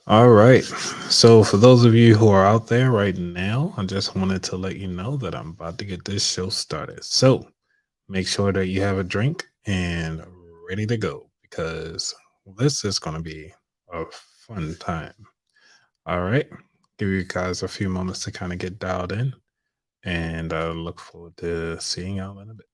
All right. So, for those of you who are out there right now, I just wanted to let you know that I'm about to get this show started. So, make sure that you have a drink and ready to go because this is going to be a fun time. All right. Give you guys a few moments to kind of get dialed in, and I look forward to seeing y'all in a bit.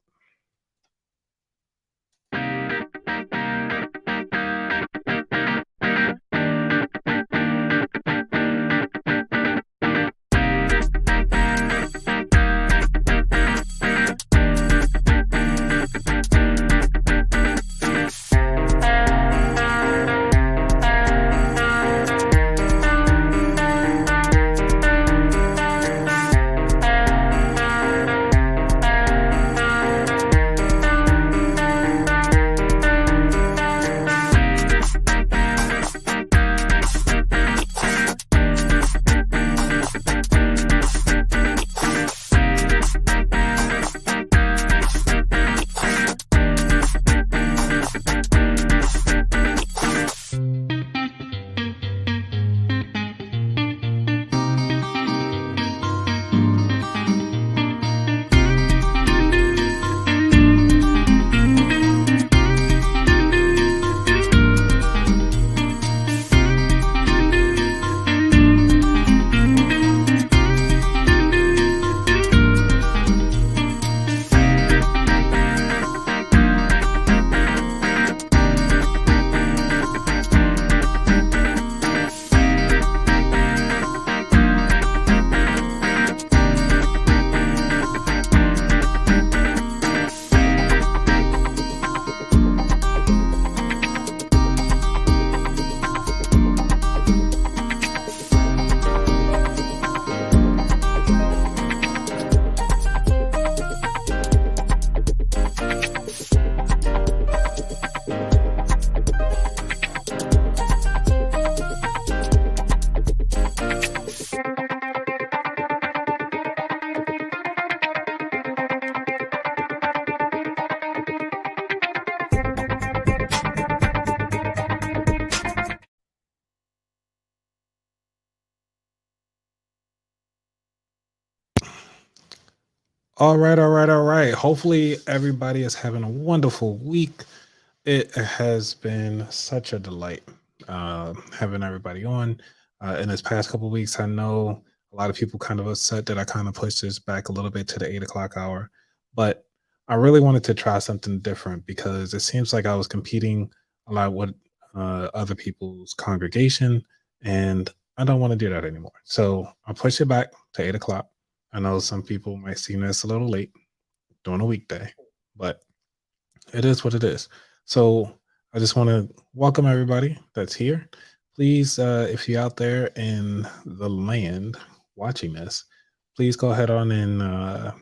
All right, all right, all right. Hopefully, everybody is having a wonderful week. It has been such a delight having everybody on. In this past couple of weeks, I know a lot of people kind of upset that I kind of pushed this back a little bit to the 8 o'clock hour, but I really wanted to try something different because it seems like I was competing a lot with other people's congregation, and I don't want to do that anymore. So I pushed it back to 8 o'clock. I know some people might seem this a little late during a weekday, but it is what it is. So I just want to welcome everybody that's here. Please, if you're out there in the land watching this, please go ahead on and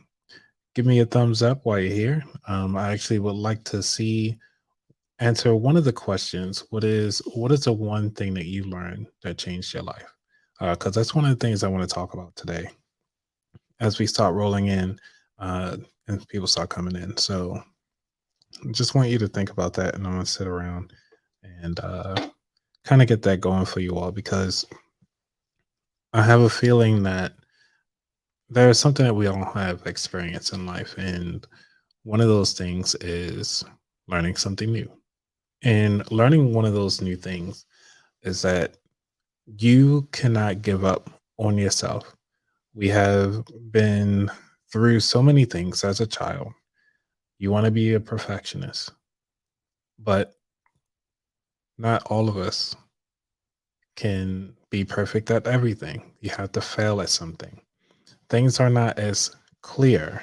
give me a thumbs up while you're here. I actually would like to see answer one of the questions. What is the one thing that you learned that changed your life? Because that's one of the things I want to talk about today as we start rolling in and people start coming in. So just want you to think about that, and I'm gonna sit around and kind of get that going for you all because I have a feeling that there's something that we all have experience in life, and one of those things is learning something new. And learning one of those new things is that you cannot give up on yourself. We have been through so many things as a child. You want to be a perfectionist, but not all of us can be perfect at everything. You have to fail at something. Things are not as clear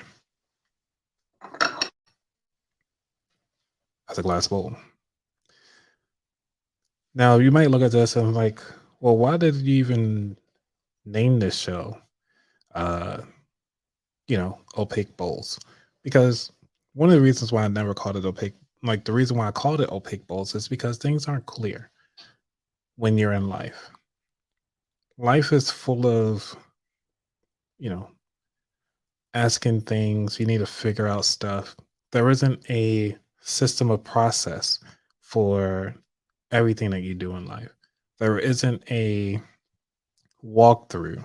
as a glass bowl. Now, you might look at this and like, well, why did you even name this show, uh, Opaque Bowls? Because one of the reasons why I never called it opaque, like the reason why I called it Opaque Bowls is because things aren't clear when you're in life. Life is full of, you know, asking things, you need to figure out stuff. There isn't a system of process for everything that you do in life. There isn't a walkthrough.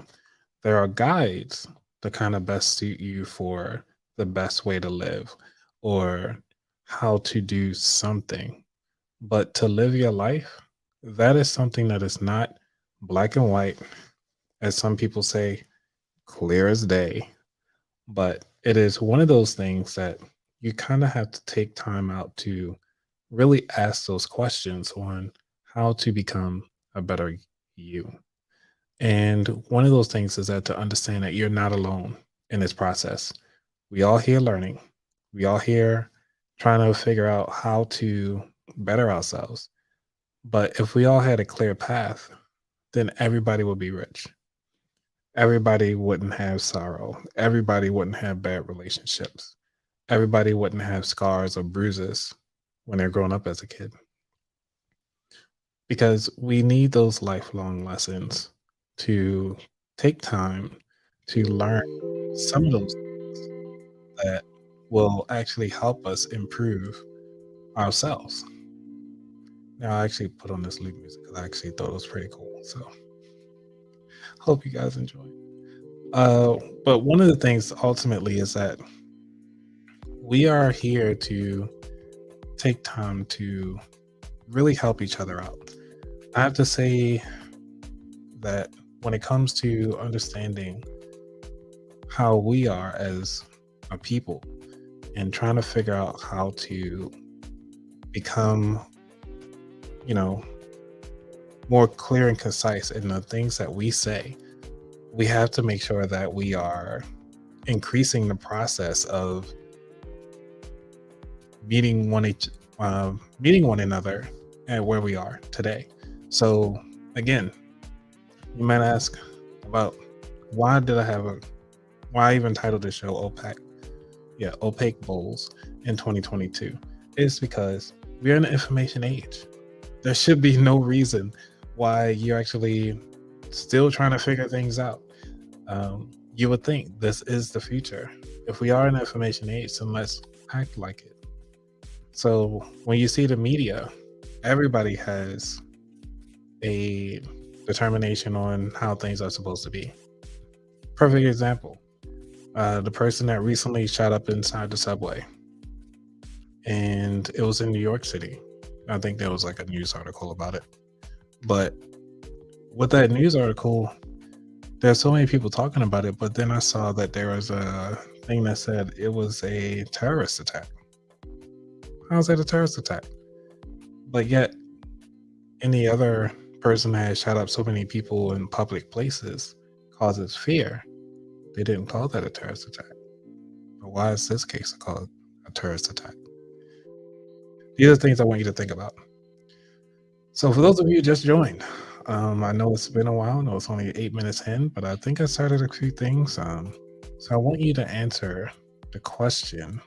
There are guides to kind of best suit you for the best way to live or how to do something. But to live your life, that is something that is not black and white, as some people say, clear as day. But it is one of those things that you kind of have to take time out to really ask those questions on how to become a better you. And one of those things is that to understand that you're not alone in this process. We all here learning. We all here trying to figure out how to better ourselves. But if we all had a clear path, then everybody would be rich. Everybody wouldn't have sorrow. Everybody wouldn't have bad relationships. Everybody wouldn't have scars or bruises when they're growing up as a kid. Because we need those lifelong lessons to take time to learn some of those things that will actually help us improve ourselves. Now, I actually put on this loop music because I actually thought it was pretty cool. So, hope you guys enjoy. Uh, but one of the things ultimately is that we are here to take time to really help each other out. I have to say that when it comes to understanding how we are as a people and trying to figure out how to become, you know, more clear and concise in the things that we say, we have to make sure that we are increasing the process of meeting meeting one another at where we are today. So again, you might ask about why did I have a why I even titled the show Opaque? Yeah, Opaque Bowls in 2022. It's because we're in the information age. There should be no reason why you're actually still trying to figure things out. You would think this is the future. If we are in the information age, then let's act like it. So when you see the media, everybody has a determination on how things are supposed to be. Perfect example. The person that recently shot up inside the subway, and it was in New York City. I think there was like a news article about it. But with that news article, there's so many people talking about it. But then I saw that there was a thing that said it was a terrorist attack. How's that a terrorist attack? But yet, any other person that has shot up so many people in public places causes fear. They didn't call that a terrorist attack. But why is this case called a terrorist attack? These are things I want you to think about. So, for those of you who just joined, I know it's been a while. I know it's only 8 minutes in, but I think I started a few things. So, I want you to answer the question.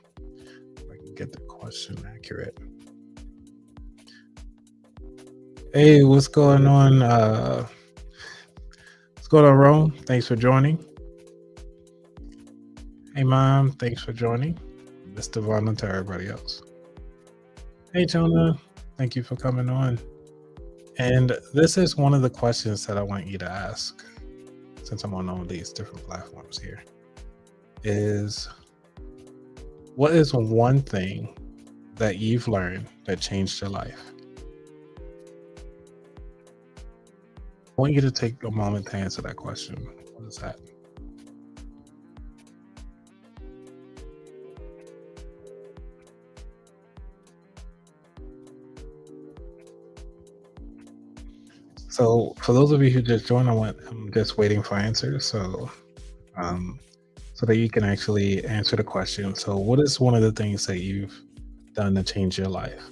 If I can get the question accurate. Hey, what's going on? What's going on, Rome? Thanks for joining. Hey, Mom. Thanks for joining. Mr. Vaughn to everybody else. Hey, Jonah. Thank you for coming on. And this is one of the questions that I want you to ask, since I'm on all these different platforms here, is what is one thing that you've learned that changed your life? I want you to take a moment to answer that question. What is that? So, for those of you who just joined, I'm just waiting for answers. Um, so that you can actually answer the question. So, what is one of the things that you've done to change your life?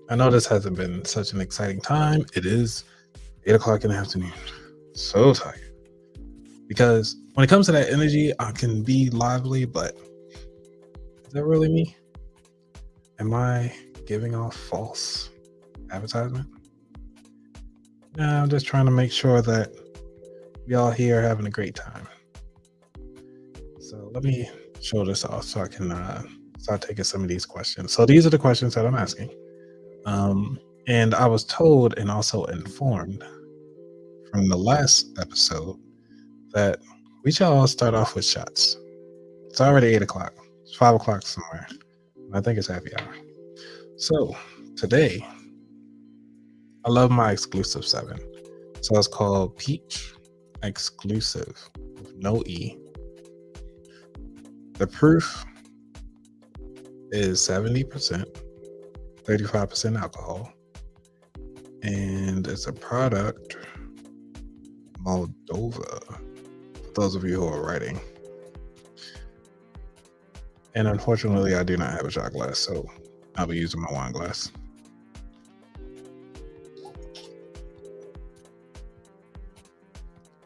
I know this hasn't been such an exciting time. It is 8 o'clock in the afternoon. So tired. Because when it comes to that energy, I can be lively, but is that really me? Am I giving off false advertisement? Nah, I'm just trying to make sure that we all here are having a great time. So let me show this off so I can start taking some of these questions. So these are the questions that I'm asking. And I was told and also informed from the last episode that we should all start off with shots. It's already 8 o'clock. It's 5 o'clock somewhere. I think it's happy hour. So today, I love my exclusive seven. So it's called Peach Exclusive with no E. The proof is 70%, 35% alcohol. And it's a product Moldova, for those of you who are writing. And unfortunately, I do not have a shot glass, so I'll be using my wine glass.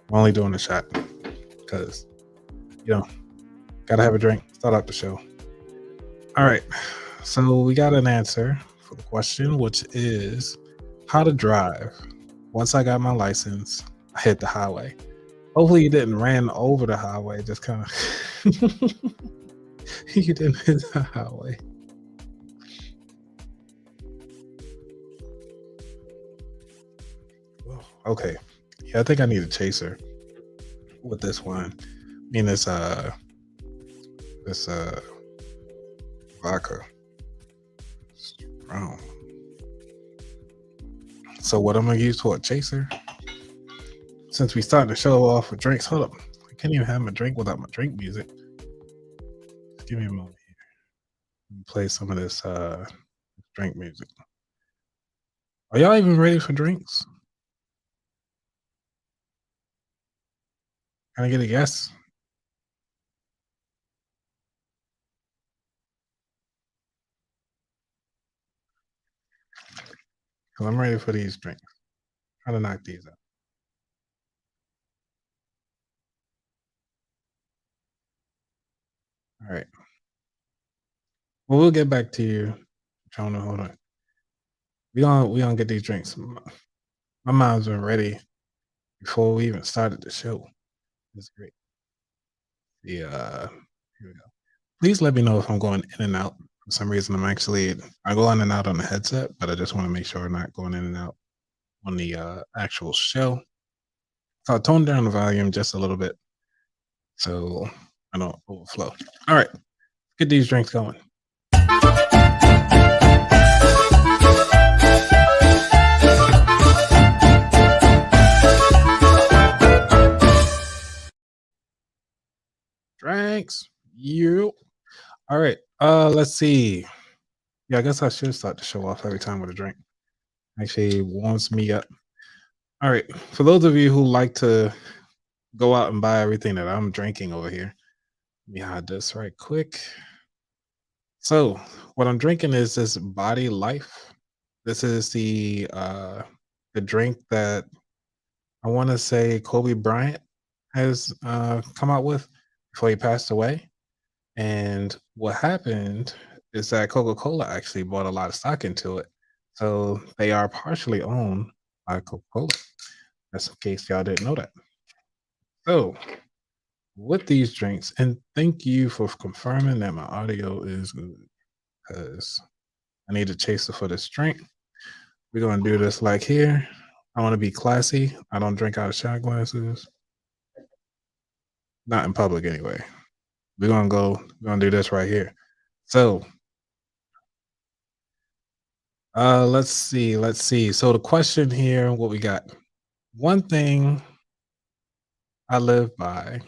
I'm only doing a shot because, gotta have a drink, start out the show. All right, so we got an answer for the question, which is how to drive. Once I got my license, I hit the highway. Hopefully you didn't ran over the highway, just kind of you didn't hit the highway. Okay. Yeah, I think I need a chaser with this one. I mean this vodka. Strong. So what I'm gonna use for a chaser, since we started the show off with drinks, hold up. I can't even have my drink without my drink music. Just give me a moment here. Let me play some of this drink music. Are y'all even ready for drinks? Can I get a yes? Because I'm ready for these drinks. Trying to knock these out. All right. Well, we'll get back to you. Jonah, hold on. We gonna get these drinks. My mom's been ready before we even started the show. It's great. Yeah. Here we go. Please let me know if I'm going in and out. For some reason, I go in and out on the headset, but I just want to make sure I'm not going in and out on the actual show. So I toned down the volume just a little bit so I don't overflow. All right, get these drinks going. Drinks. You. All right. Let's see. Yeah, I guess I should start the show off every time with a drink. Actually warms me up. All right. For those of you who like to go out and buy everything that I'm drinking over here, let me hide this right quick. So what I'm drinking is this Body Life. This is the drink that I want to say Kobe Bryant has come out with before he passed away. And what happened is that Coca-Cola actually bought a lot of stock into it. So they are partially owned by Coca-Cola. That's in case y'all didn't know that. So with these drinks, and thank you for confirming that my audio is good because I need a chaser for this drink. We're gonna do this like here. I want to be classy. I don't drink out of shot glasses. Not in public anyway. We're gonna do this right here. So let's see. So the question here, what we got? One thing I live by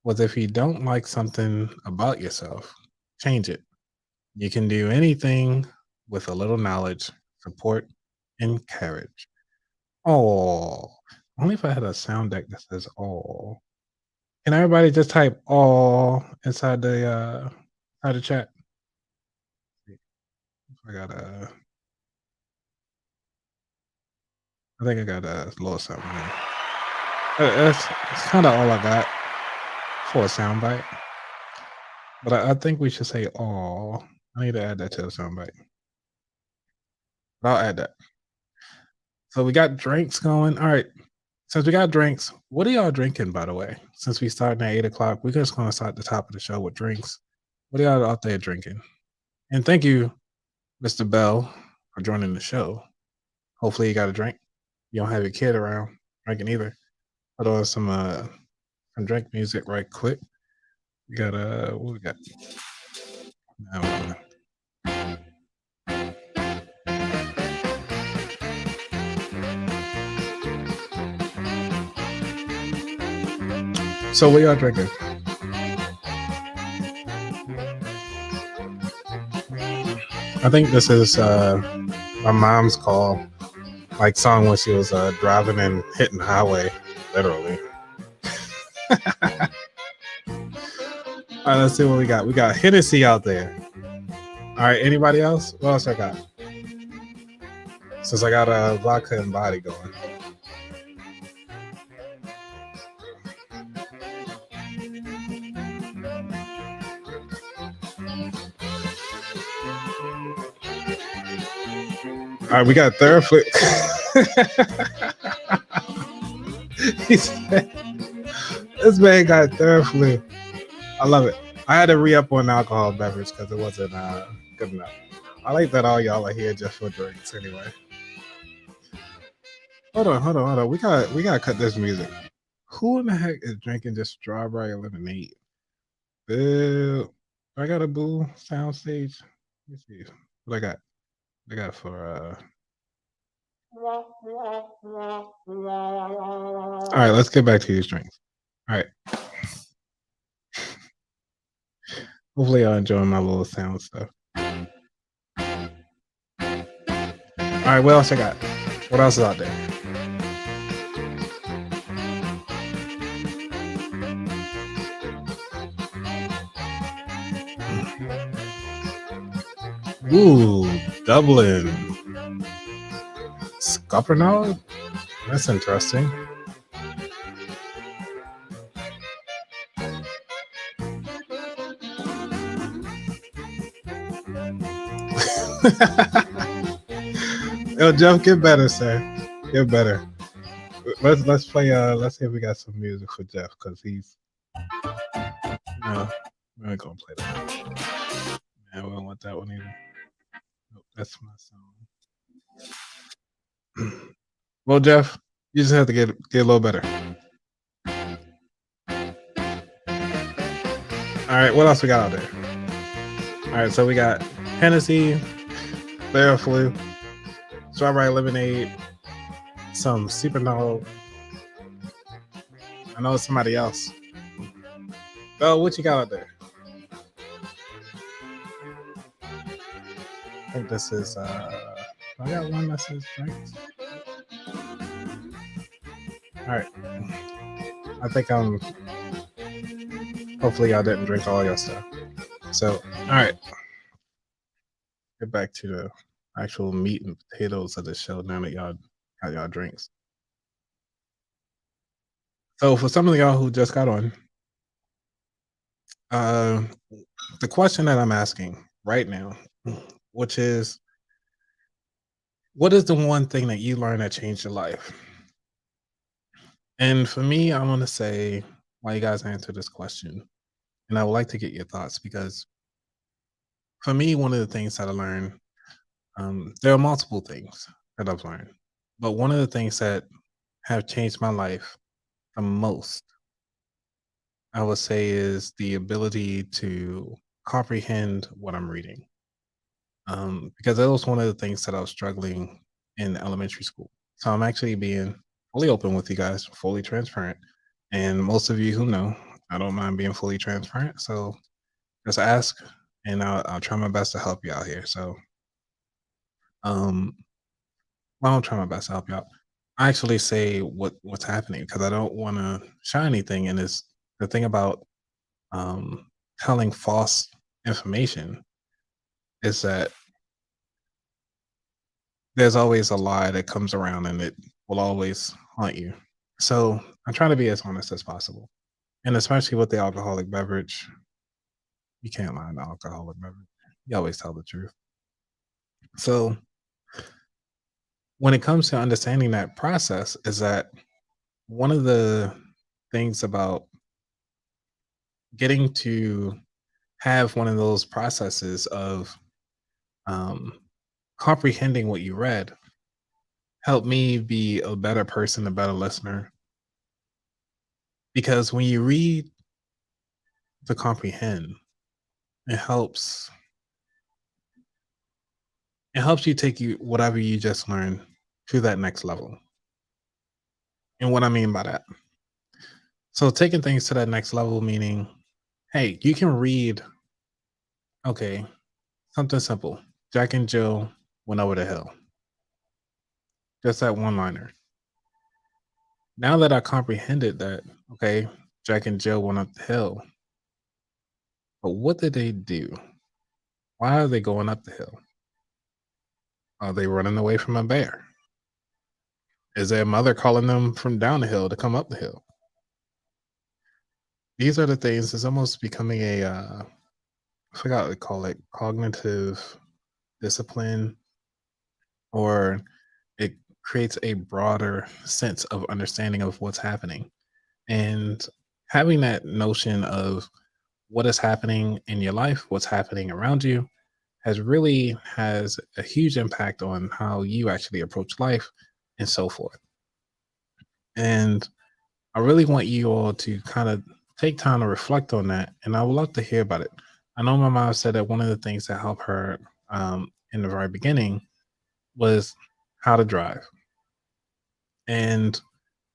was if you don't like something about yourself, change it. You can do anything with a little knowledge, support, and courage. Oh, only if I had a sound deck that says "oh." Can everybody just type "oh" inside the chat? I got I think I got a little something. There. That's kind of all I got for a soundbite. But I think we should say "oh." I need to add that to the soundbite. But I'll add that. So we got drinks going. All right. Since we got drinks, what are y'all drinking, by the way? Since we starting at 8 o'clock, we're just gonna start at the top of the show with drinks. What are y'all out there drinking? And thank you, Mr. Bell. for joining the show. Hopefully, you got a drink. You don't have your kid around drinking either. Put on some drink music right quick. We got what we got? Uh, so what y'all drinking? I think this is my mom's call, like song when she was driving and hitting the highway, literally. All right, let's see what we got. We got Hennessy out there. All right, anybody else? What else I got? Since I got a vodka and body going. All right, we got third flip. He said, this man got third flu. I love it. I had to re up on alcohol beverage because it wasn't good enough. I like that all y'all are here just for drinks anyway. Hold on. We gotta cut this music. Who in the heck is drinking just strawberry lemonade? Boo. I got a boo soundstage. Let me see what I got. I got for all right, let's get back to these drinks. All right. Hopefully y'all enjoying my little sound stuff. All right, what else I got? What else is out there? Ooh, Dublin. Scuppernong? That's interesting. Yo, Jeff, get better, sir. Get better. Let's play. Let's see if we got some music for Jeff because he's. No, we ain't gonna play that. Yeah, we don't want that one either. Nope, that's my song. Well, Jeff, you just have to get a little better. All right, what else we got out there? All right, so we got Hennessy, Bear Flu, Strawberry Lemonade, some Super Dog. I know it's somebody else. Oh, what you got out there? I think this is I got one that says drinks. All right. I think hopefully y'all didn't drink all your stuff. So all right. Get back to the actual meat and potatoes of the show now that y'all got y'all drinks. So for some of y'all who just got on, uh, the question that I'm asking right now, which is, what is the one thing that you learned that changed your life? And for me, I want to say, while you guys answer this question, and I would like to get your thoughts because for me, one of the things that I learned, there are multiple things that I've learned, but one of the things that have changed my life the most, I would say, is the ability to comprehend what I'm reading. Because that was one of the things that I was struggling in elementary school. So I'm actually being fully open with you guys, fully transparent. And most of you who know, I don't mind being fully transparent. So just ask, and I'll try my best to help you out here. So, um, well, I'll try my best to help you out. I actually say what's happening because I don't want to shine anything. And it's the thing about um, telling false information is that there's always a lie that comes around and it will always haunt you. So I'm trying to be as honest as possible. And especially with the alcoholic beverage, you can't lie in the alcoholic beverage. You always tell the truth. So when it comes to understanding that process, is that one of the things about getting to have one of those processes of um, comprehending what you read helped me be a better person, a better listener. Because when you read to comprehend, it helps it helps you take you whatever you just learned to that next level. And what I mean by that. So taking things to that next level meaning, hey, you can read, okay, something simple. Jack and Jill went over the hill. Just that one liner. Now that I comprehended that, okay, Jack and Jill went up the hill, but what did they do? Why are they going up the hill? Are they running away from a bear? Is their mother calling them from down the hill to come up the hill? These are the things. It's almost becoming a I forgot what they call it, cognitive discipline, or it creates a broader sense of understanding of what's happening. And having that notion of what is happening in your life, what's happening around you, has a huge impact on how you actually approach life and so forth. And I really want you all to kind of take time to reflect on that. And I would love to hear about it. I know my mom said that one of the things that helped her in the very beginning was how to drive. And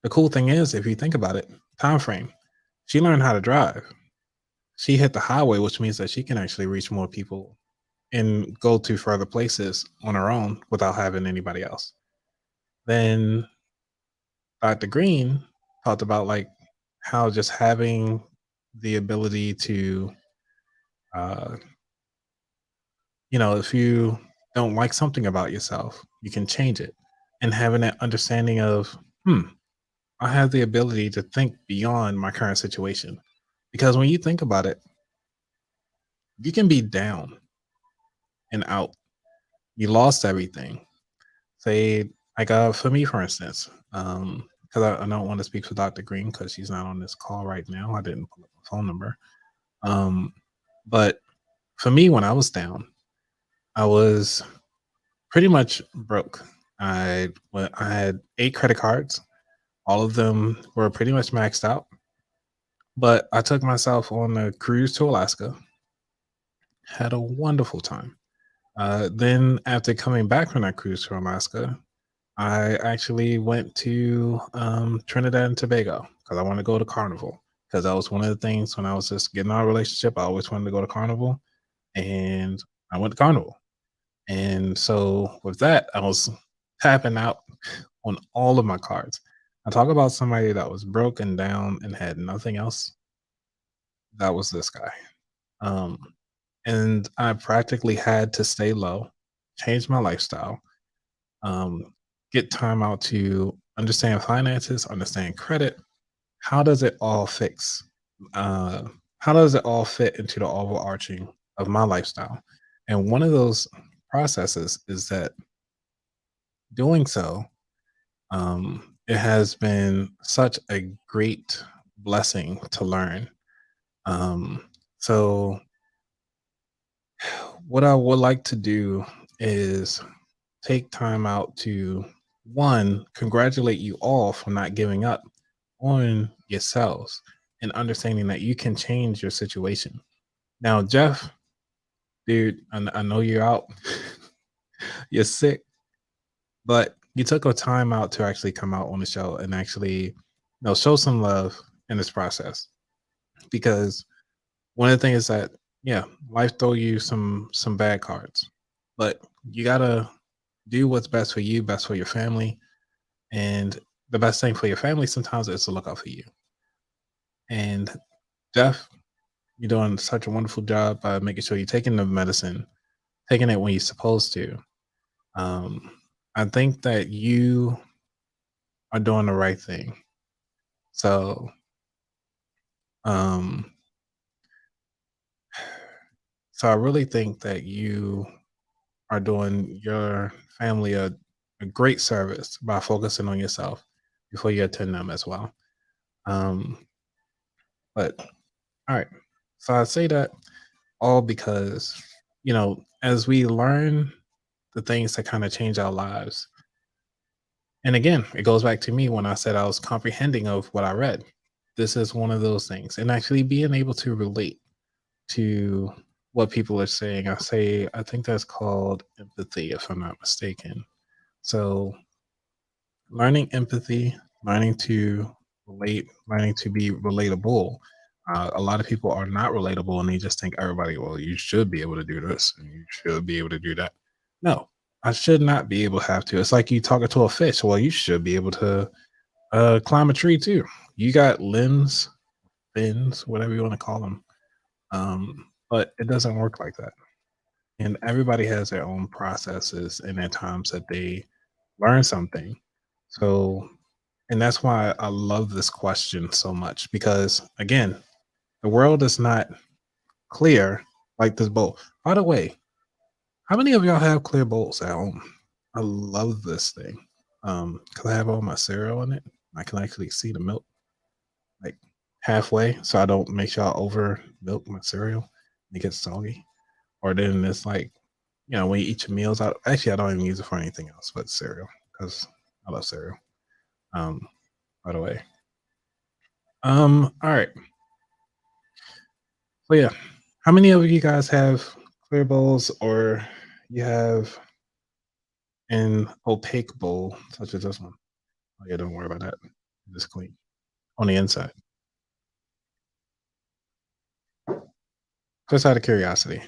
the cool thing is, if you think about it, time frame, she learned how to drive. She hit the highway, which means that she can actually reach more people and go to further places on her own without having anybody else. Then Dr. Green talked about like how just having the ability to, uh, if you don't like something about yourself, you can change it. And having that understanding of, hmm, I have the ability to think beyond my current situation. Because when you think about it, you can be down and out. You lost everything. Say, like for me, for instance, because I don't want to speak for Dr. Green because she's not on this call right now. I didn't pull up a phone number. Um, but for me, when I was down, I was pretty much broke. I had 8 credit cards. All of them were pretty much maxed out. But I took myself on a cruise to Alaska. Had a wonderful time. Then after coming back from that cruise to Alaska, I actually went to Trinidad and Tobago because I wanted to go to Carnival. Because that was one of the things when I was just getting out of a relationship, I always wanted to go to Carnival, and I went to Carnival. And so with that, I was tapping out on all of my cards. I talk about somebody that was broken down and had nothing else. That was this guy. Um, and I practically had to stay low, change my lifestyle, um, get time out to understand finances, understand credit. How does it all fix? Uh, how does it all fit into the overarching of my lifestyle? And one of those processes is that doing so, it has been such a great blessing to learn. So, what I would like to do is take time out to one, congratulate you all for not giving up on yourselves and understanding that you can change your situation. Now, Jeff, dude, I know you're out, you're sick, but you took a time out to actually come out on the show and actually, show some love in this process. Because one of the things that, yeah, life throw you some bad cards, but you gotta do what's best for you, best for your family, and the best thing for your family sometimes is to look out for you. And Jeff, you're doing such a wonderful job by making sure you're taking the medicine, taking it when you're supposed to. Um, I think that you are doing the right thing. So, um, so I really think that you are doing your family a great service by focusing on yourself before you attend them as well. Um, but all right, so I say that all because as we learn the things that kind of change our lives. And again, it goes back to me when I said I was comprehending of what I read. This is one of those things, and actually being able to relate to what people are saying. I think that's called empathy, if I'm not mistaken. So learning empathy, learning to relate, learning to be relatable. A lot of people are not relatable and they just think everybody, well, you should be able to do this and you should be able to do that. No, I should not be able to have to. It's like you talking to a fish. Well, you should be able to climb a tree too. You got limbs, fins, whatever you want to call them. But it doesn't work like that. And everybody has their own processes and their times that they learn something. So, and that's why I love this question so much because, again, the world is not clear like this bowl. By the way, how many of y'all have clear bowls at home? I love this thing because I have all my cereal in it. I can actually see the milk like halfway, so I don't make sure I over milk my cereal. It gets soggy. Or then it's like, when you eat your meals out. Actually, I don't even use it for anything else but cereal because I love cereal. Um, by the way. All right. So yeah, how many of you guys have clear bowls or you have an opaque bowl such as this one? Oh yeah, don't worry about that. It's clean on the inside. Just out of curiosity.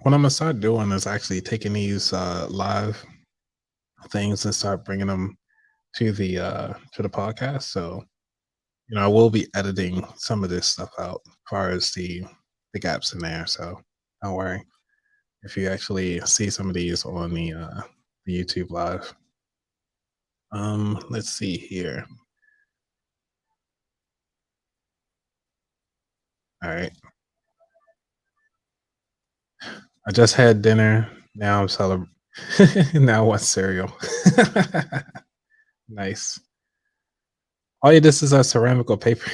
What I'm gonna start doing is actually taking these live things and start bringing them to the podcast. So I will be editing some of this stuff out as far as the gaps in there. So don't worry if you actually see some of these on the YouTube live. Let's see here. All right. I just had dinner. Now I'm celebrating. Now I want cereal. Nice. Oh yeah, this is a ceramic or paper.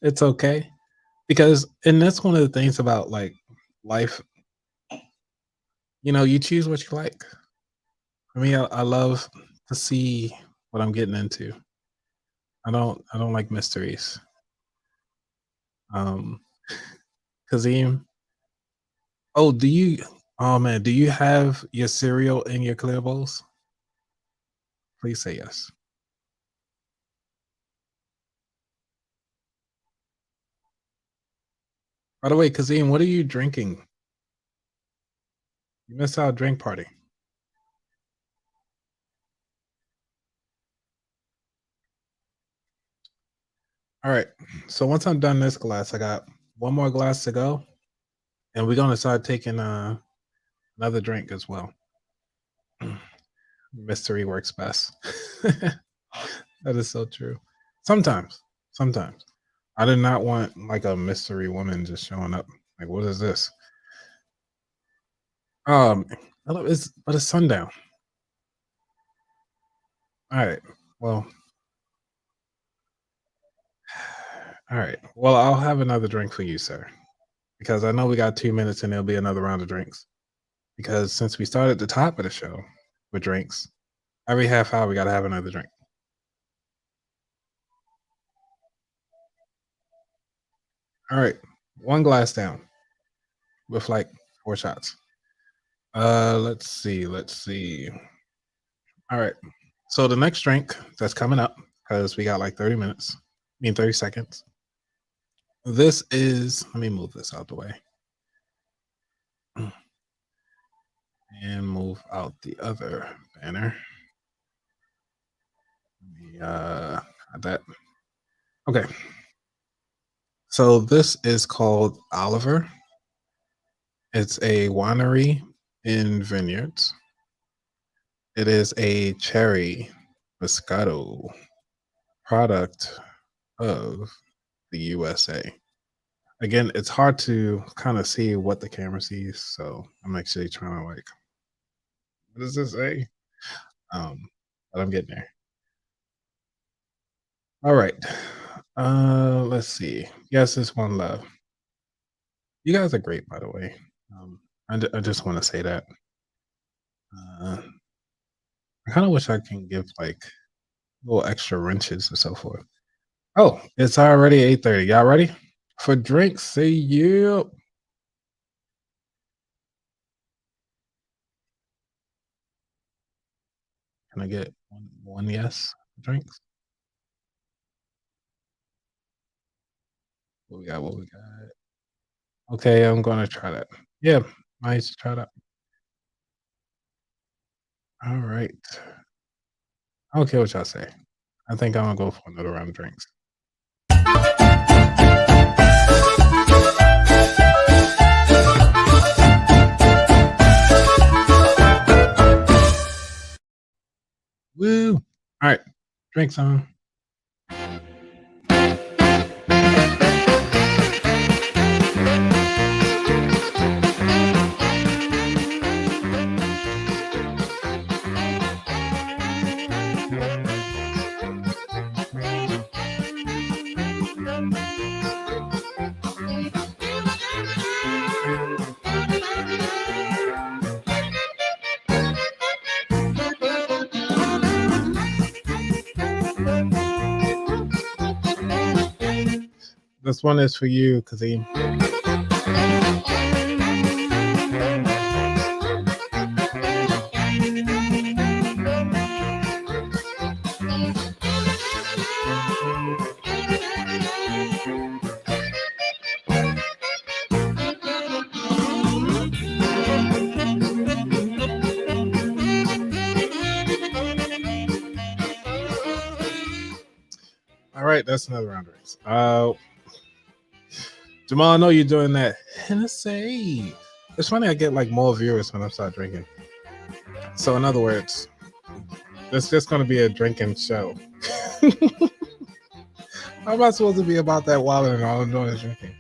It's okay because, and that's one of the things about like life. You choose what you like. I mean, I love to see what I'm getting into. I don't like mysteries. Um, Kazim, oh, oh man, do you have your cereal in your clear bowls? Please say yes. By the way, Kazim, what are you drinking? You missed out drink party. All right. So once I'm done this glass, I got one more glass to go, and we're gonna start taking another drink as well. Mystery works best. That is so true. Sometimes, sometimes. I did not want like a mystery woman just showing up. Like, what is this? Um, but it's sundown. All right. Well, all right. Well, I'll have another drink for you, sir, because I know we got 2 minutes and there'll be another round of drinks. Because since we started at the top of the show with drinks, every half hour we got to have another drink. All right, one glass down with like four shots. Let's see. Let's see. All right. So the next drink that's coming up, because we got like 30 minutes, I mean 30 seconds. This is, let me move this out the way and move out the other banner. Let me, add that. Okay. So this is called Oliver. It's a winery in vineyards. It is a cherry Moscato product of the USA. Again, it's hard to kind of see what the camera sees, so I'm actually trying to like What does this say? Um, but I'm getting there. All right. Let's see. Yes, it's one love. You guys are great, by the way. I just want to say that. Uh, I kind of wish I can give like little extra wrenches and so forth. Oh, it's already 8:30. Y'all ready for drinks? Say yeah. Can I get one yes for drinks? What we got? What we got? Okay, I'm gonna try that. Yeah, I used to try that. All right. I don't care what y'all say. I think I'm gonna go for another round of drinks. Woo! All right, drinks on. This one is for you, Kazim. All right, that's another round of drinks. Jamal, I know you're doing that. Hennessy. It's funny I get like more viewers when I start drinking. So in other words, it's just gonna be a drinking show. How am I supposed to be about that while and all I'm doing is drinking?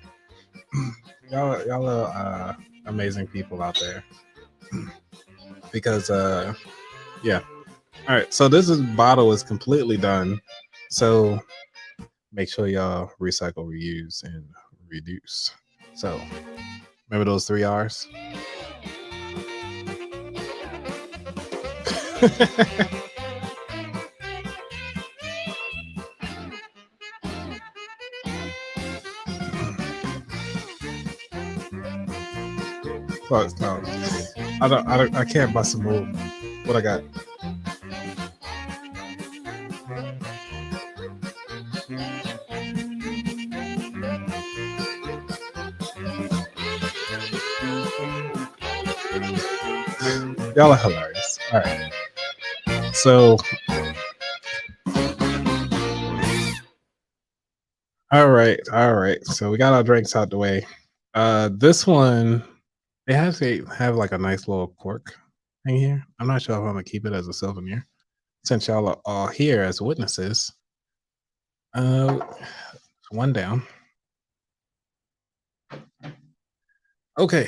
Y'all are amazing people out there. Because yeah. All right, so this bottle is completely done. So make sure y'all recycle, reuse, and reduce. So remember those 3 R's? Close, no. I can't bust a move. What I got? Y'all are hilarious. All right. So, all right. So we got our drinks out the way. This one, they have like a nice little cork thing here. I'm not sure if I'm gonna keep it as a souvenir since y'all are all here as witnesses. One down. Okay,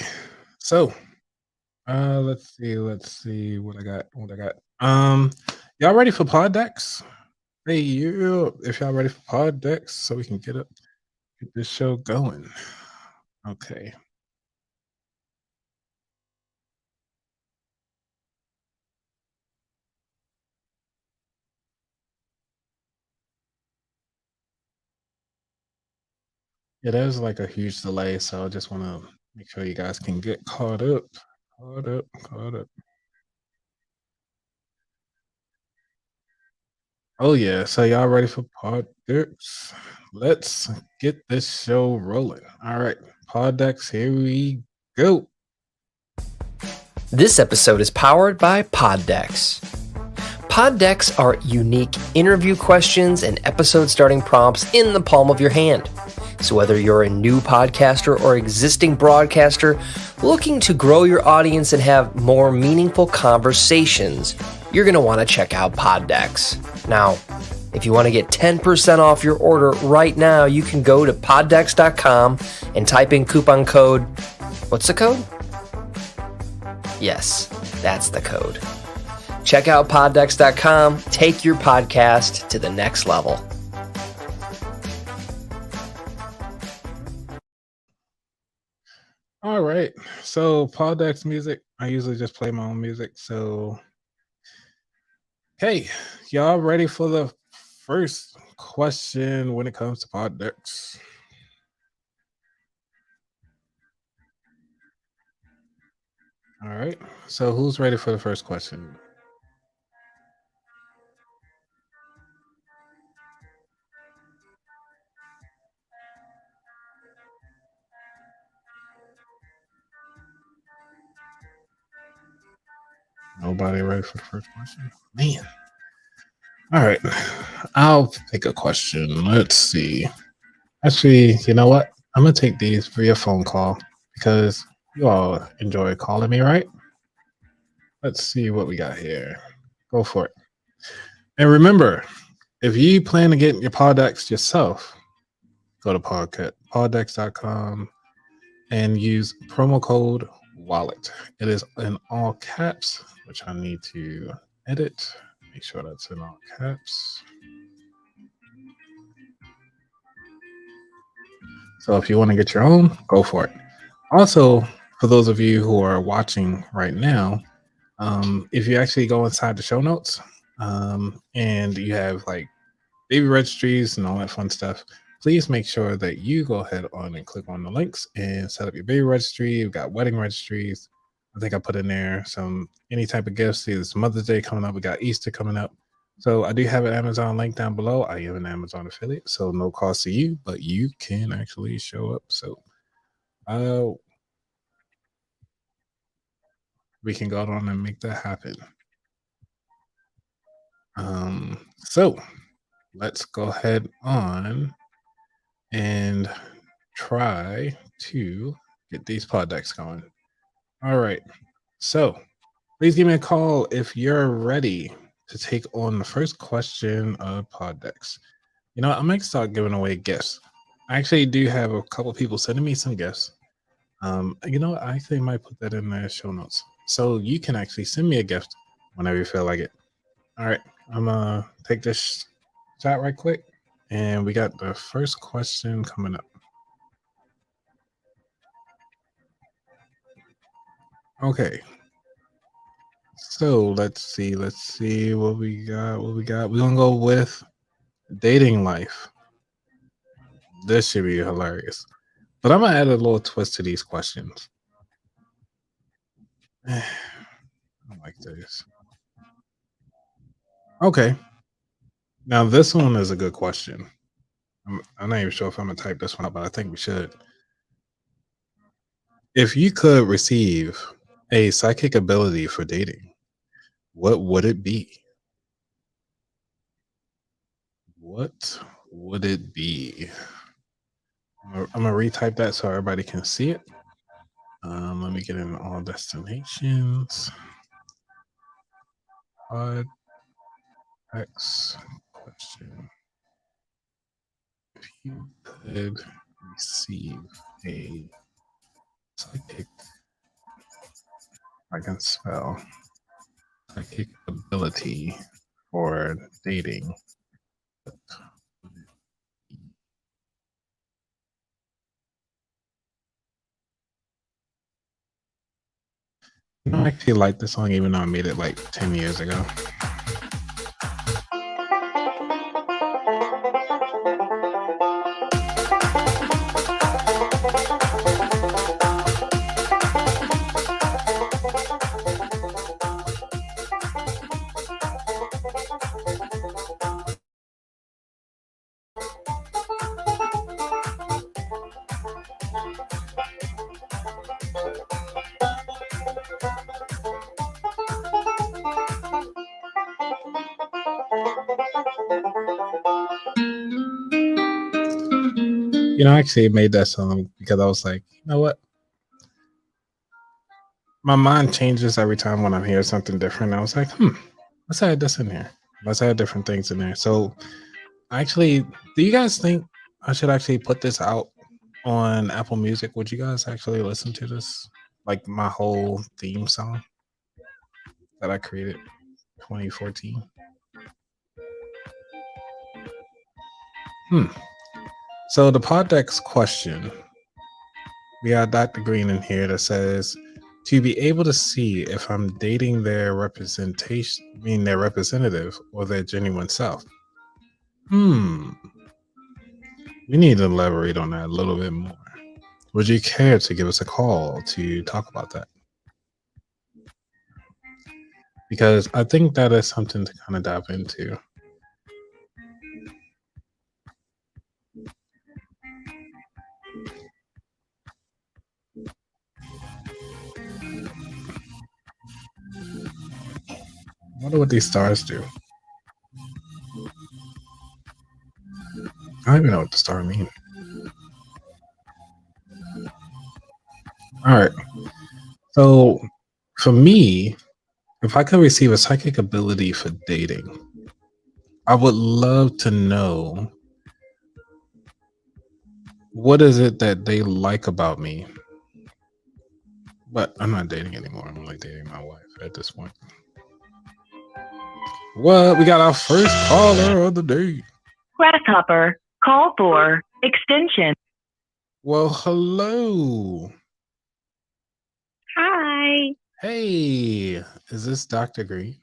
so let's see what I got. Y'all ready for Poddecks? Hey, you, if y'all ready for Poddecks, so we can get this show going. Okay. Yeah, there's like a huge delay, so I just want to make sure you guys can get caught up. Caught up. Oh yeah, so y'all ready for Poddecks? Let's get this show rolling. All right, Poddecks, here we go. This episode is powered by Poddecks. Poddecks are unique interview questions and episode starting prompts in the palm of your hand. So whether you're a new podcaster or existing broadcaster looking to grow your audience and have more meaningful conversations, you're going to want to check out Poddecks. Now, if you want to get 10% off your order right now, you can go to poddecks.com and type in coupon code. What's the code? Yes, That's the code. Check out Poddecks.com. Take your podcast to the next level. All right. So Poddecks music. I usually just play my own music. So hey, y'all ready for the first question when it comes to Poddecks? All right. So who's ready for the first question? Nobody ready for the first question? Man. All right. I'll pick a question. Let's see. Actually, you know what? I'm gonna take these via phone call because you all enjoy calling me, right? Let's see what we got here. Go for it. And remember, if you plan to get your Poddecks yourself, go to poddecks.com and use promo code wallet. It is in all caps, which I need to edit. Make sure that's in all caps. So if you want to get your own, go for it. Also, for those of you who are watching right now, if you actually go inside the show notes and you have like baby registries and all that fun stuff, please make sure that you go ahead on and click on the links and set up your baby registry. We've got wedding registries. I think I put in there some any type of gifts. See, it's Mother's Day coming up. We got Easter coming up. So I do have an Amazon link down below. I am an Amazon affiliate, so no cost to you, but you can actually show up. So uh, we can go on and make that happen. So let's go ahead on and try to get these pod decks going. All right. So please give me a call if you're ready to take on the first question of pod decks. You know, I might start giving away gifts. I actually do have a couple people sending me some gifts. You know, I actually might put that in the show notes. So you can actually send me a gift whenever you feel like it. All right. I'm gonna take this shot right quick. And we got the first question coming up. Okay. So let's see. Let's see what we got. What we got. We're gonna go with dating life. This should be hilarious. But I'm gonna add a little twist to these questions. I like this. Okay. Now this one is a good question. I'm not even sure if I'm gonna type this one up, but I think we should. If you could receive a psychic ability for dating, what would it be? What would it be? I'm gonna retype that so everybody can see it. Let me get in all destinations. Odd X question. If you could receive a psychic, I can spell psychic ability for dating. I actually like this song even though I made it like 10 years ago. You know, I actually made that song because I was like, you know what? My mind changes every time when I'm hearing something different. I was like, let's add this in here. Let's add different things in there. So actually, do you guys think I should actually put this out on Apple Music? Would you guys actually listen to this? Like my whole theme song? that I created 2014. So the Poddecks question, we got Dr. Green in here that says to be able to see if I'm dating their representation, mean their representative or their genuine self. We need to elaborate on that a little bit more. Would you care to give us a call to talk about that? Because I think that is something to kind of dive into. I wonder what these stars do. I don't even know what the star mean. All right. So for me, if I could receive a psychic ability for dating, I would love to know what is it that they like about me. But I'm not dating anymore. I'm only dating my wife at this point. What? We got our first caller of the day. Grasshopper, call for extension. Well, hello. Hi, Hey, is this Dr. Green?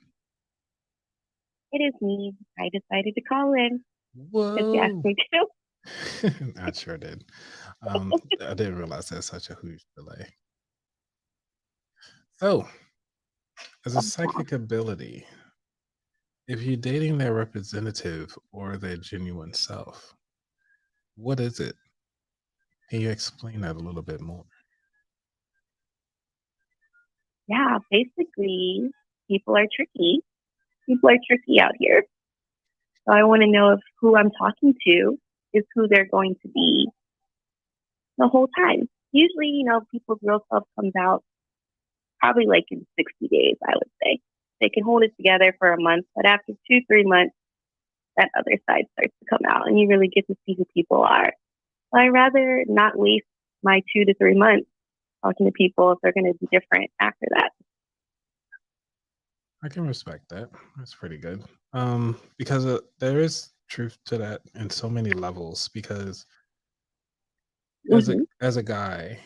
it is me. I decided to call in because you asked Whoa. me to. I sure did. I didn't realize there's such a huge delay. So, as a psychic ability, if you're dating their representative or their genuine self, what is it? Can you explain that a little bit more? Yeah, basically, people are tricky. People are tricky out here. So I want to know if who I'm talking to is who they're going to be the whole time. Usually, people's real self comes out probably like in 60 days, I would say. They can hold it together for a month, but after 2-3 months, that other side starts to come out and you really get to see who people are. So I'd rather not waste my 2 to 3 months talking to people if they're going to be different after that. I can respect that. That's pretty good. Because there is truth to that in so many levels. Because Mm-hmm. as a guy,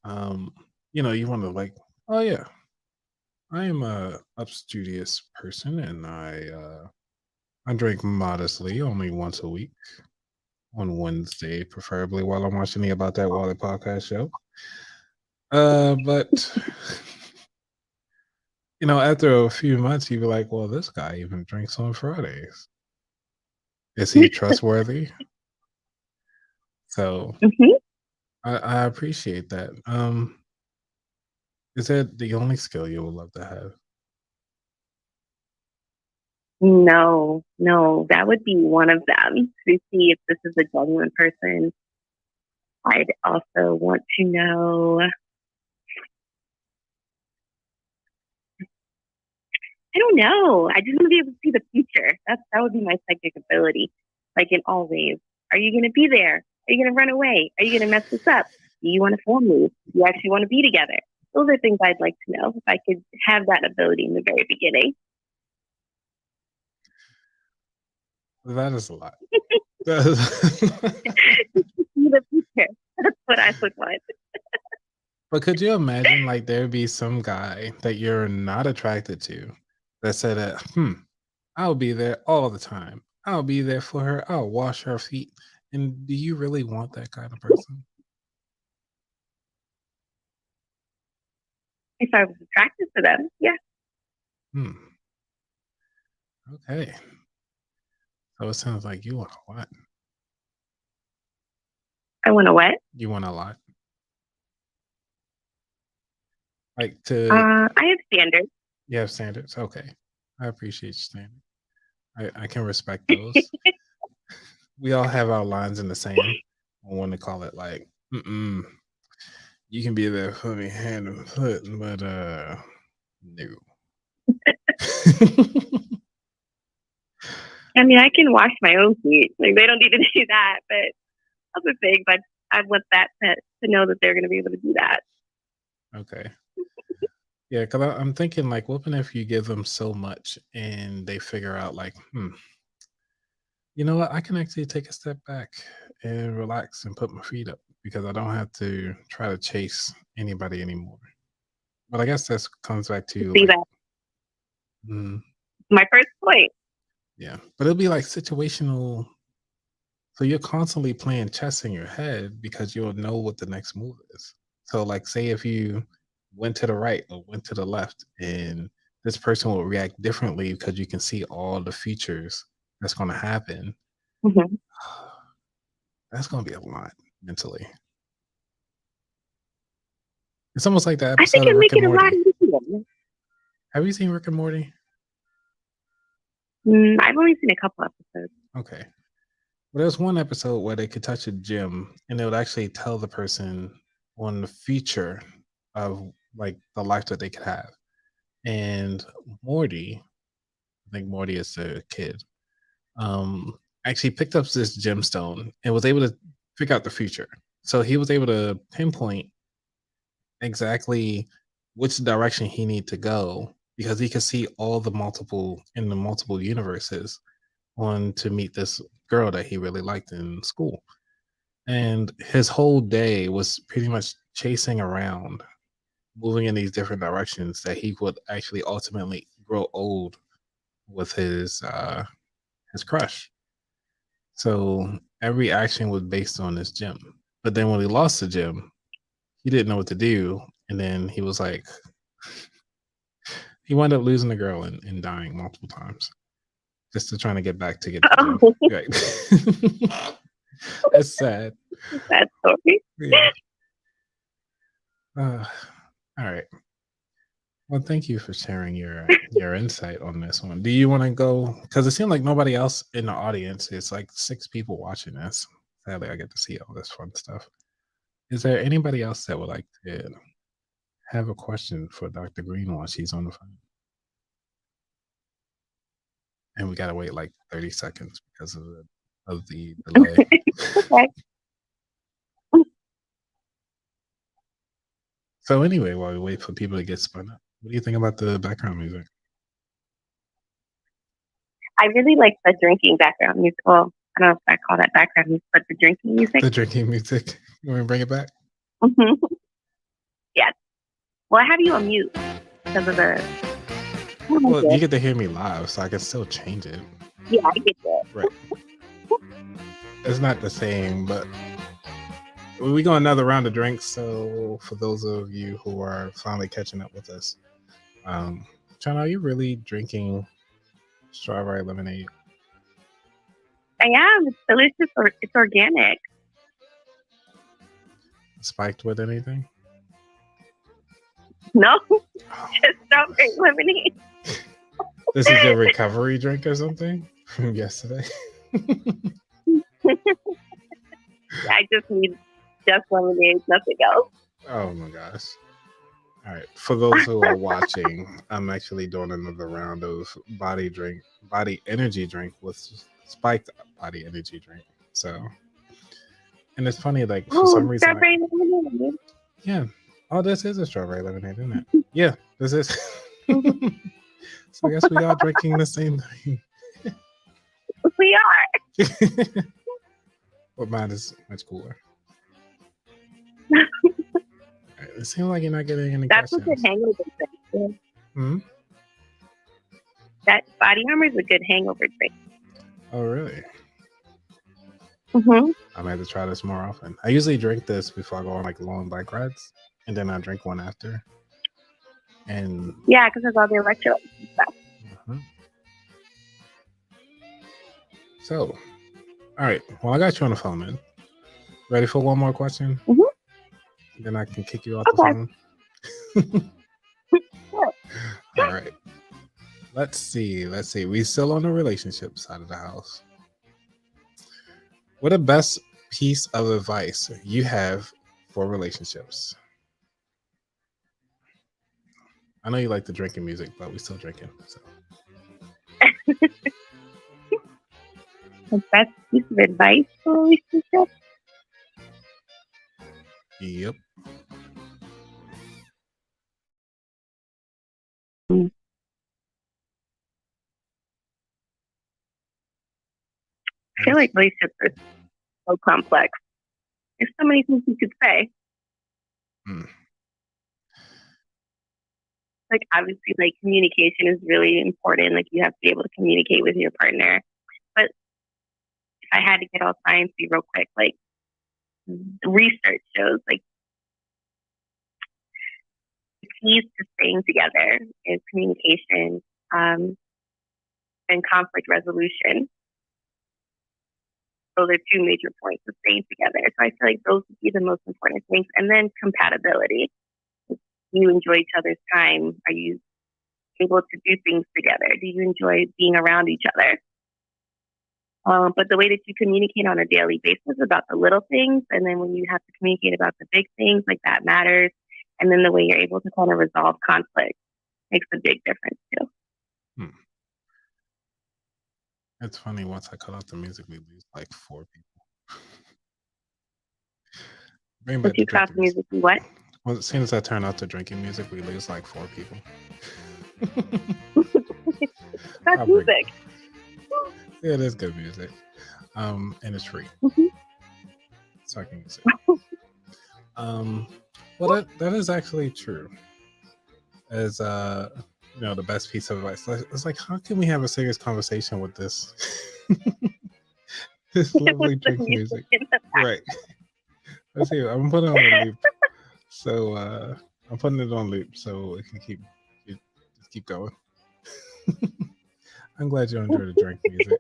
you want to like, oh yeah, I am a upstudious person, and I drink modestly, only once a week on Wednesday, preferably while I'm watching the About That Wally podcast show. But after a few months, you'd be like, well, this guy even drinks on Fridays. Is he trustworthy? So Mm-hmm. I appreciate that. Is that the only skill you would love to have? No, that would be one of them to see if this is a genuine person. I'd also want to know. I don't know. I just want to be able to see the future. That would be my psychic ability, like in all ways. Are you going to be there? Are you going to run away? Are you going to mess this up? Do you want to family? Do you actually want to be together? Those are things I'd like to know if I could have that ability in the very beginning. That is a lot. See the future. That's what I would want. But could you imagine, like, there'd be some guy that you're not attracted to that said that, I'll be there all the time. I'll be there for her. I'll wash her feet. And do you really want that kind of person? If I was attracted to them, yeah. Okay. So it sounds like you want a lot. I want to what? You want a lot. Like I have standards. You have standards? Okay. I appreciate your standards. I can respect those. We all have our lines in the sand. I want to call it like, you can be there for me hand and foot, but no. I mean, I can wash my own feet. Like, they don't need to do that, but other things, I want that to know that they're going to be able to do that. Okay. Yeah, because I'm thinking like, what if you give them so much and they figure out like, you know what, I can actually take a step back and relax and put my feet up because I don't have to try to chase anybody anymore. But I guess this comes back to See like, that? mm, My first point. yeah, but it'll be like situational. So you're constantly playing chess in your head because you'll know what the next move is. So, like, say if you went to the right or went to the left, and this person will react differently because you can see all the features that's going to happen. Hmm. That's going to be a lot mentally. It's almost like the I think episode of it Rick make and it a lot Morty. easier. Have you seen Rick and Morty? I've only seen a couple episodes. Okay. Well, there's one episode where they could touch a gym and they would actually tell the person on the feature of like the life that they could have. And Morty, I think Morty is the kid, um, actually picked up this gemstone and was able to figure out the future. So he was able to pinpoint exactly which direction he needed to go because he could see all the multiple universes on to meet this girl that he really liked in school. And his whole day was pretty much chasing around, moving in these different directions that he would actually ultimately grow old with his crush. So every action was based on this gym. But then when he lost the gym, he didn't know what to do. And then he was like, he wound up losing the girl and dying multiple times just to trying to get back to get the gym. Oh, Right. That's sad. that story. Yeah. Uh, all right. Well, thank you for sharing your insight on this one. Do you want to go? Because it seemed like nobody else in the audience. It's like 6 people watching this. Sadly, I get to see all this fun stuff. Is there anybody else that would like to have a question for Dr. Green while she's on the phone? And we gotta wait like 30 seconds because of the delay. Okay. So anyway, while we wait for people to get spun up, what do you think about the background music? I really like the drinking background music. Well, I don't know if I call that background music, but the drinking music. The drinking music. You want me to bring it back? Hmm. Yes. Well, I have you on mute because of the. Well, you get to hear me live, so I can still change it. Yeah, I get that. Right. It's not the same, but we go another round of drinks. So for those of you who are finally catching up with us, Chana, are you really drinking strawberry lemonade? I am. It's delicious. Or it's organic. Spiked with anything? No, Oh, just strawberry lemonade. this is your recovery drink or something from yesterday? I just need just lemonade, nothing else. Oh my gosh. All right. For those who are watching, I'm actually doing another round of body energy drink with spiked body energy drink. So, and it's funny, like for some reason, Strawberry lemonade. yeah. Oh, this is a strawberry lemonade, isn't it? Yeah, this is. So I guess we are drinking the same thing. We are. But mine is much cooler. All right, it seems like you're not getting any That's questions. a good hangover drink. Hmm? That body armor is a good hangover drink. Oh, really? Mm-hmm. I might have to try this more often. I usually drink this before I go on like long bike rides, and then I drink one after. And Yeah, because there's all the electrolytes and stuff. So, all right. Well, I got you on the phone, man. Ready for one more question? Mm-hmm. Then I can kick you off the phone. Sure. All right. Let's see. We still on the relationship side of the house. What the best piece of advice you have for relationships? I know you like the drinking music, but we still drinking. So. The best piece of advice for a relationship? Yep. I feel like relationships are so complex. There's so many things you could say. Like, obviously, like, communication is really important. Like, you have to be able to communicate with your partner. But if I had to get all sciencey real quick, like, research shows, like, the keys to staying together is communication and conflict resolution. Those are two major points of staying together. So I feel like those would be the most important things. And then compatibility. Do you enjoy each other's time? Are you able to do things together? Do you enjoy being around each other? But the way that you communicate on a daily basis about the little things, and then when you have to communicate about the big things, like that matters. And then the way you're able to kind of resolve conflict makes a big difference too. It's funny, once I cut off the music, we lose like 4 people. Bring back the drinking music. What? Well, as soon as I turn off the drinking music, we lose like 4 people. That's music. Yeah, it is good music. And it's free. So I can use it. Well, that is actually true. As the best piece of advice. It's like, how can we have a serious conversation with this? This lovely drinking music. Right. Let's see. I'm putting it on loop. So I'm putting it on loop so it can keep going. I'm glad you enjoy the drink music.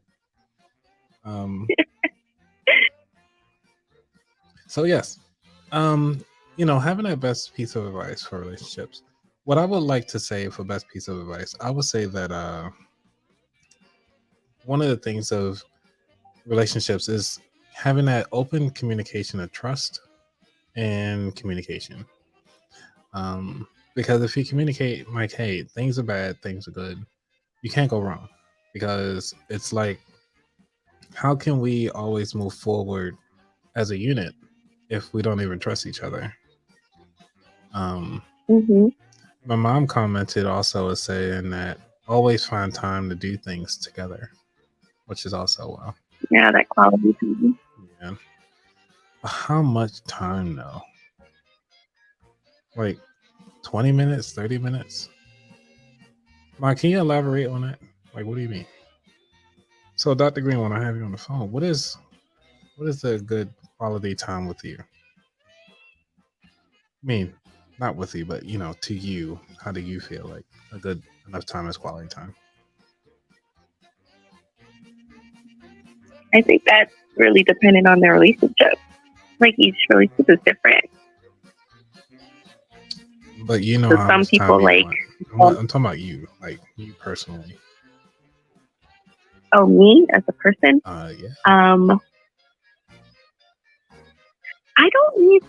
So yes, having that best piece of advice for relationships. What I would like to say for best piece of advice, I would say that one of the things of relationships is having that open communication of trust and communication. Because if you communicate like, hey, things are bad, things are good, you can't go wrong. Because it's like, how can we always move forward as a unit if we don't even trust each other? My mom commented also as saying that always find time to do things together, which is also wow. Yeah, that quality time. Yeah. But how much time though? Like 20 minutes, 30 minutes? Mike, can you elaborate on that? Like, what do you mean? So, Dr. Green, when I have you on the phone, what is a good quality time with you? I mean, not with you, but to you, how do you feel like a good enough time is quality time? I think that's really dependent on their relationship. Like, each relationship is different. But so how some people like. I'm talking about you, like you personally. Oh, me as a person? Yeah. I don't need.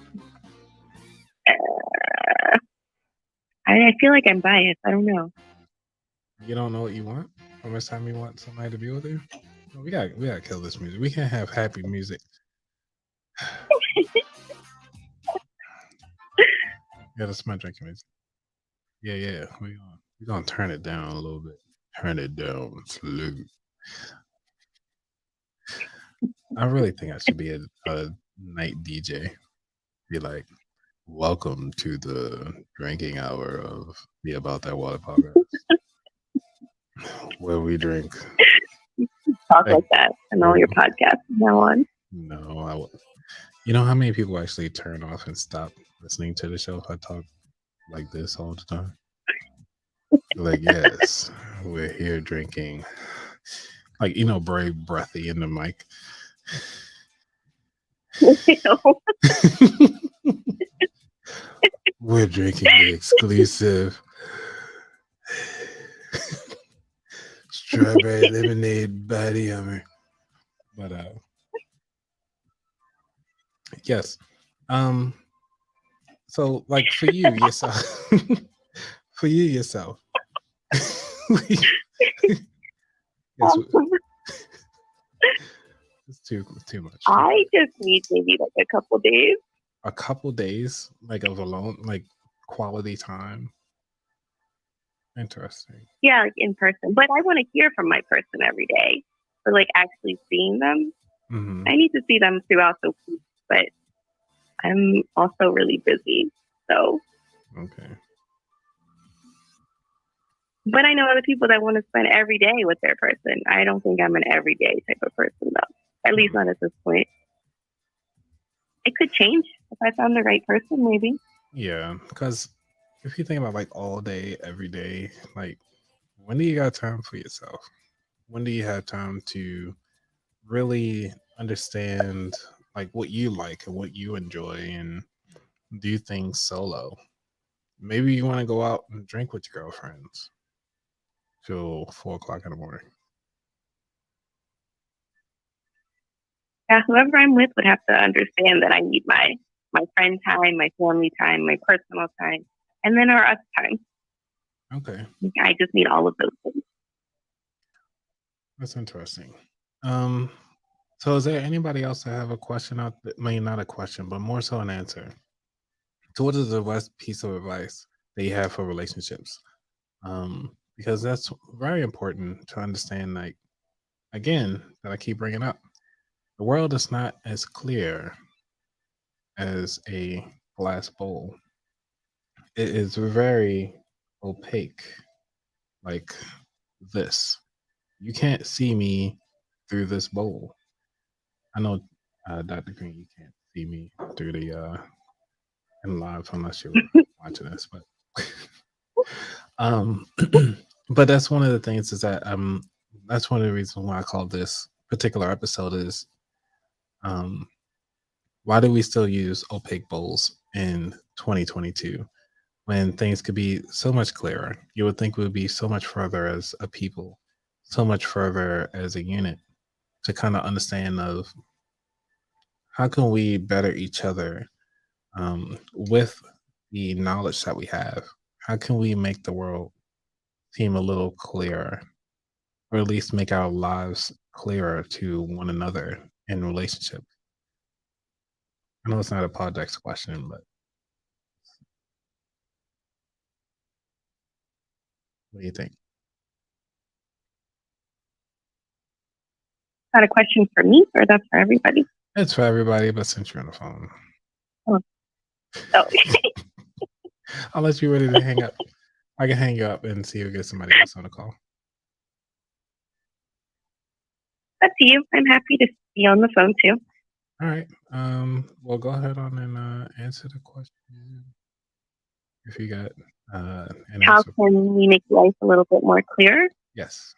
I feel like I'm biased. I don't know. You don't know what you want? How much time you want somebody to be with you? We gotta kill this music. We can't have happy music. Yeah, that's my drinking music. Yeah. We're gonna turn it down a little bit. Turn it down slow. I really think I should be a night DJ. Be like, welcome to the drinking hour of the About That Water podcast, where we drink. Talk like that and all your podcasts from now on. No, I wouldn't. You know how many people actually turn off and stop listening to the show if I talk like this all the time? Like, yes, we're here drinking. Like, very breathy in the mic. We're drinking the exclusive strawberry lemonade body hummer. But yes. So like for you yourself. For you yourself. Yes, it's too much. I just need maybe like a couple days. A couple days, like of alone, like quality time. Interesting. Yeah, like in person. But I want to hear from my person every day. So like actually seeing them, Hmm. I need to see them throughout the week. But I'm also really busy. So, Okay. but I know other people that want to spend every day with their person. I don't think I'm an everyday type of person though. At least Hmm. not at this point. It could change if I found the right person, maybe. Yeah, because if you think about like all day, every day, like when do you got time for yourself? When do you have time to really understand like what you like and what you enjoy and do things solo? Maybe you want to go out and drink with your girlfriends till 4 o'clock in the morning. Yeah, whoever I'm with would have to understand that I need my friend time, my family time, my personal time, and then our us time. Okay, I just need all of those things. that's interesting. Um, so is there anybody else that have a question out? I mean, not a question, but more so an answer. So, what is the best piece of advice that you have for relationships? Because that's very important to understand. Like again, that I keep bringing up, the world is not as clear as a glass bowl. It is very opaque, like this. You can't see me through this bowl. I know, Dr. Green, you can't see me through the in live unless you're watching this, but um, but that's one of the things is that that's one of the reasons why I call this particular episode is um why do we still use opaque bowls in 2022 when things could be so much clearer? You would think we would be so much further as a people, so much further as a unit to kind of understand of how can we better each other with the knowledge that we have. How can we make the world seem a little clearer, or at least make our lives clearer to one another in relationship? I know it's not a Poddecks question, but what do you think? Not a question for me, or that's for everybody. It's for everybody, but since you're on the phone, Oh, so I'll let you ready to hang up. I can hang you up and see if we get somebody else on the call. up to you. I'm happy to be on the phone too. All right. Well, go ahead on and answer the question if you got an How answer. can we make life a little bit more clear? Yes.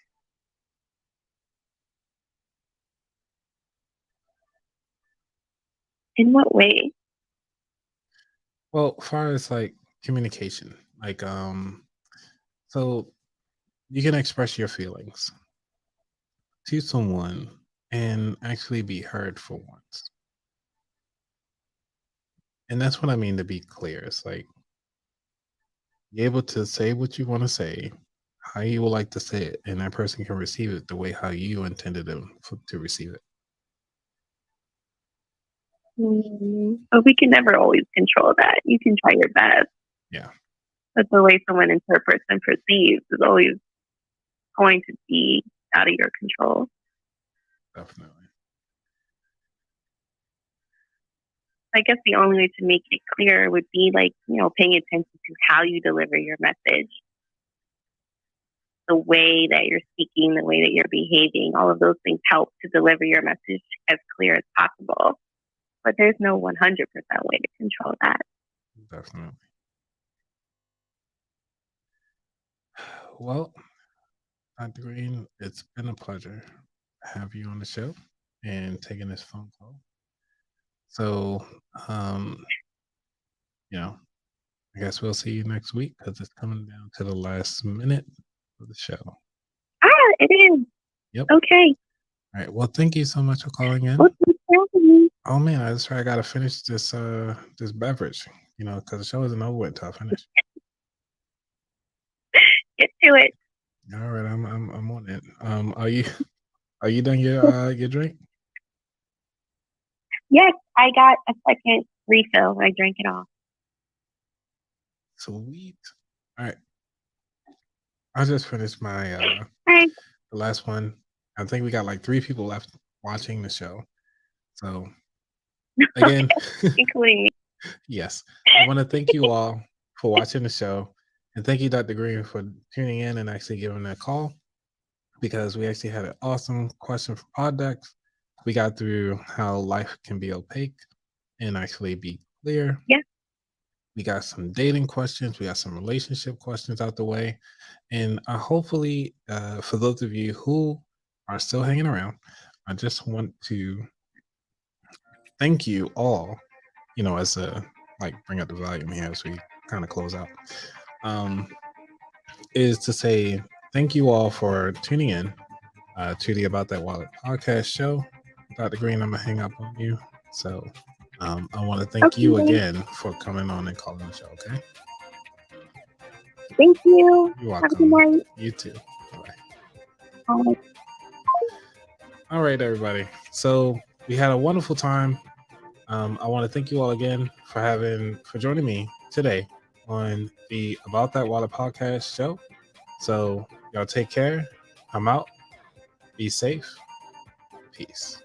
In what way? Well, far as like communication, like so you can express your feelings to someone and actually be heard for once. And that's what I mean to be clear. It's like be able to say what you want to say, how you would like to say it, and that person can receive it the way how you intended them to receive it. But we can never always control that. You can try your best, Yeah, but the way someone interprets and perceives is always going to be out of your control. definitely. I guess the only way to make it clear would be like, paying attention to how you deliver your message, the way that you're speaking, the way that you're behaving. All of those things help to deliver your message as clear as possible. But there's no 100% way to control that. Definitely. Well, Dr. Green, it's been a pleasure to have you on the show and taking this phone call. So, um, you know, I guess we'll see you next week because it's coming down to the last minute of the show. It is. Yep. Okay. All right. Well, thank you so much for calling in. Well, thanks for having me. Oh man, I gotta finish this beverage, because the show isn't over with until I finish. Get to it. All right, I'm on it. Are you done your drink? Yes, I got a second refill. I drank it all. Sweet. All right. I just finished my All right. the last one. I think we got like 3 people left watching the show. So again, Including me. yes, I want to thank you all for watching the show, and thank you, Dr. Green, for tuning in and actually giving that call, because we actually had an awesome question from Poddecks. We got through how life can be opaque and actually be clear. Yeah. We got some dating questions. We got some relationship questions out the way. And hopefully, for those of you who are still hanging around, I just want to thank you all, as a like bring up the volume here as we kind of close out. Um, is to say thank you all for tuning in to the About That Wallet podcast show. Dr. Green, I'm gonna hang up on you. So I want to thank you Okay. again for coming on and calling the show. Okay. Thank you. You're Have a good welcome. night. You too. Bye. Bye. All right, everybody. So we had a wonderful time. I want to thank you all again for joining me today on the About That Wallet podcast show. So y'all take care. I'm out. Be safe. Peace.